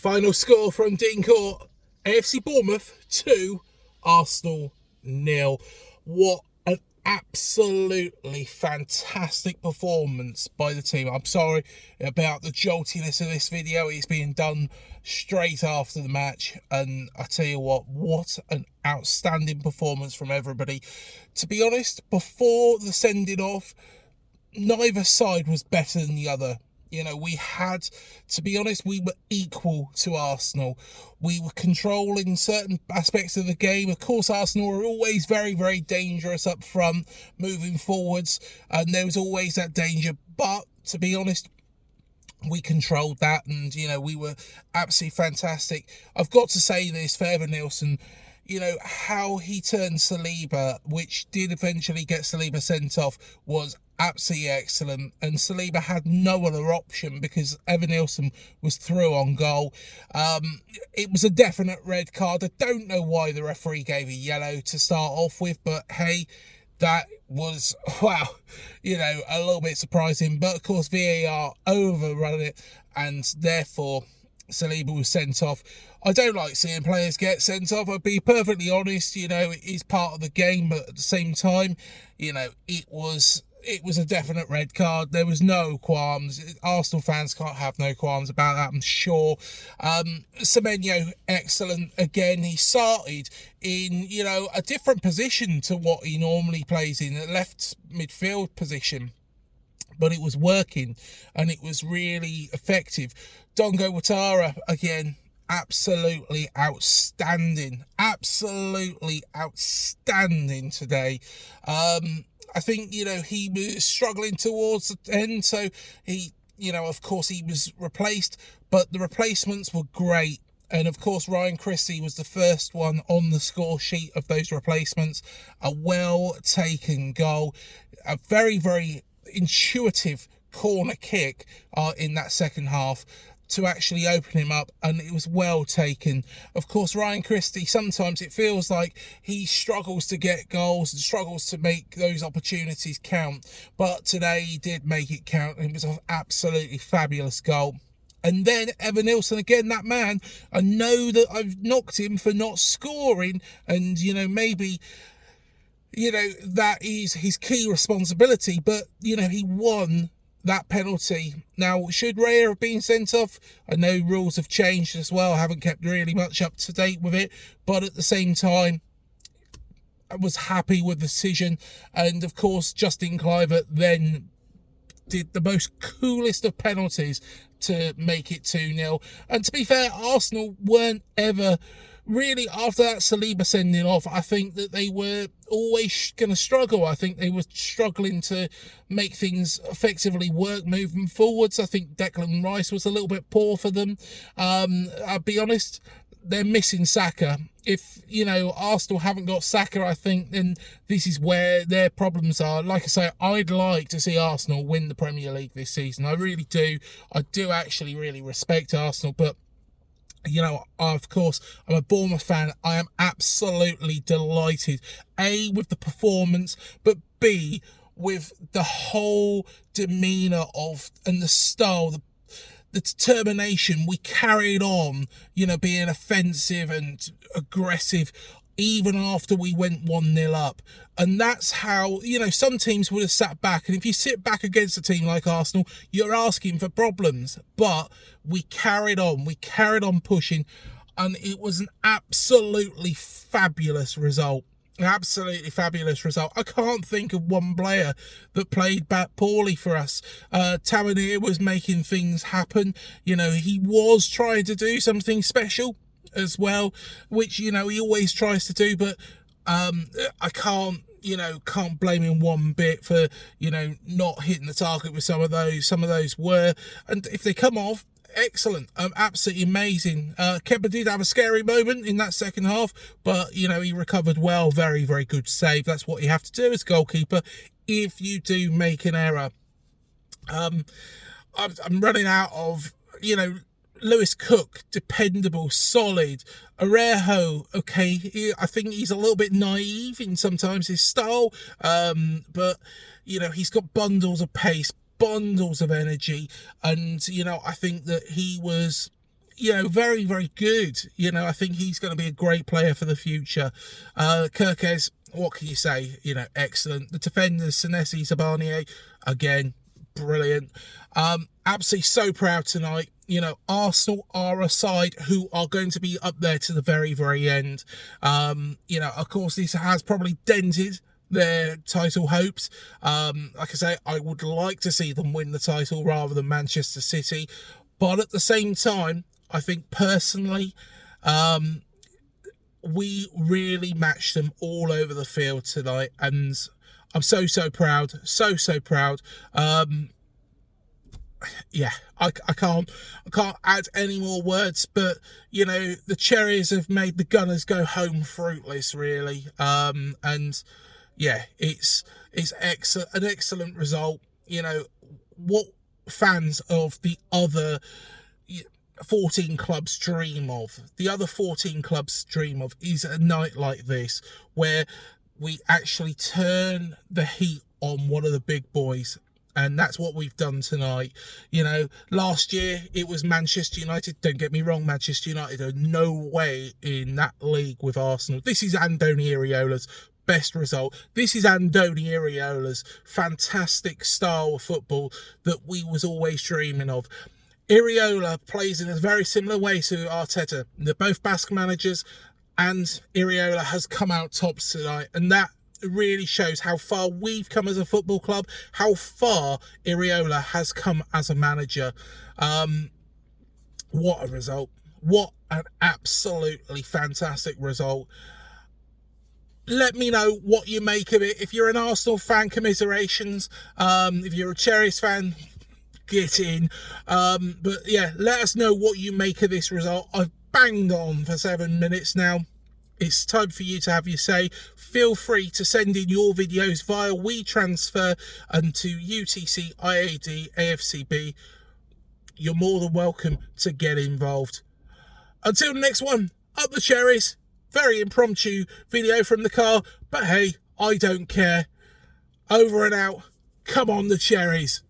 Final score from Dean Court, AFC Bournemouth 2, Arsenal 0. What an absolutely fantastic performance by the team. I'm sorry about the joltiness of this video. It's being done straight after the match, and I tell you what an outstanding performance from everybody. To be honest, before the sending off, neither side was better than the other. You know, we had, to be honest, we were equal to Arsenal. We were controlling certain aspects of the game. Of course, Arsenal are always very, very dangerous up front, moving forwards, and there was always that danger. But, to be honest, we controlled that, and, you know, we were absolutely fantastic. I've got to say this for Evanilson. You know, how he turned Saliba, which did eventually get Saliba sent off, was absolutely excellent. And Saliba had no other option because Evanilson was through on goal. It was a definite red card. I don't know why the referee gave a yellow to start off with, but hey, that was, wow, you know, a little bit surprising. But of course, VAR overrun it, and therefore Saliba was sent off. I don't like seeing players get sent off. I'll be perfectly honest, you know, it is part of the game, but at the same time, you know, it was a definite red card. There was no qualms. Arsenal fans can't have no qualms about that, I'm sure. Semenyo, excellent. Again, he started in, you know, a different position to what he normally plays in, a left midfield position. But it was working, and it was really effective. Dongo Watara, again, absolutely outstanding. Absolutely outstanding today. I think, you know, he was struggling towards the end, so he, you know, of course he was replaced, but the replacements were great. And of course, Ryan Christie was the first one on the score sheet of those replacements. A well-taken goal. A very, very intuitive corner kick in that second half to actually open him up, and it was well taken. Of course, Ryan Christie, sometimes it feels like he struggles to get goals and struggles to make those opportunities count, but today he did make it count, and it was an absolutely fabulous goal. And then Evanilson, again, that man, I know that I've knocked him for not scoring, and, you know, maybe, you know, that is his key responsibility, but, you know, he won that penalty. Now, should Raya have been sent off? I know rules have changed as well. I haven't kept really much up to date with it, but at the same time, I was happy with the decision. And of course, Justin Kluivert then did the most coolest of penalties to make it 2-0. And to be fair, Arsenal weren't ever really, after that Saliba sending off, I think that they were always going to struggle. I think they were struggling to make things effectively work moving forwards. I think Declan Rice was a little bit poor for them. I'll be honest, they're missing Saka. If, you know, Arsenal haven't got Saka, I think then this is where their problems are. Like I say, I'd like to see Arsenal win the Premier League this season. I really do. I do actually really respect Arsenal, but you know, of course, I'm a Bournemouth fan. I am absolutely delighted, A, with the performance, but B, with the whole demeanour of, and the style, the determination. We carried on, you know, being offensive and aggressive even after we went 1-0 up. And that's how, you know, some teams would have sat back. And if you sit back against a team like Arsenal, you're asking for problems. But we carried on pushing. And it was an absolutely fabulous result. Absolutely fabulous result. I can't think of one player that played back poorly for us. Tavernier was making things happen. You know, he was trying to do something special as well, which, you know, he always tries to do, but I can't blame him one bit for, you know, not hitting the target with some of those were, and if they come off, excellent, absolutely amazing. Kepa did have a scary moment in that second half, but, you know, he recovered well. Very, very good save. That's what you have to do as goalkeeper if you do make an error. I'm running out of, you know, Lewis Cook, dependable, solid. Arejo, okay, I think he's a little bit naive in sometimes his style, but, you know, he's got bundles of pace, bundles of energy, and, you know, I think that he was very, very good. I think he's going to be a great player for the future. Kirkes, what can you say? Excellent. The defenders, Senesi, Zabanier, again, brilliant. Absolutely so proud tonight. Arsenal are a side who are going to be up there to the very, very end. Of course, this has probably dented their title hopes. Like I say, I would like to see them win the title rather than Manchester City. But at the same time, I think personally, we really matched them all over the field tonight. And I'm so proud. So proud. I can't add any more words, but the Cherries have made the Gunners go home fruitless, really. And yeah, it's an excellent result. What fans of the other 14 clubs dream of. The other 14 clubs dream of is a night like this where we actually turn the heat on one of the big boys. And that's what we've done tonight. Last year it was Manchester United. Don't get me wrong, Manchester United are no way in that league with Arsenal. This is Andoni Iraola's best result. This is Andoni Iraola's fantastic style of football that we was always dreaming of. Iraola plays in a very similar way to Arteta. They're both Basque managers, and Iraola has come out tops tonight, and that really shows how far we've come as a football club, how far Iraola has come as a manager. What a result. What an absolutely fantastic result. Let me know what you make of it. If you're an Arsenal fan, commiserations. If you're a Cherries fan, get in. But yeah, let us know what you make of this result. I've banged on for 7 minutes now. It's time for you to have your say. Feel free to send in your videos via WeTransfer and to UTCIAD AFCB. You're more than welcome to get involved. Until the next one, up the Cherries. Very impromptu video from the car, but hey, I don't care. Over and out. Come on, the Cherries.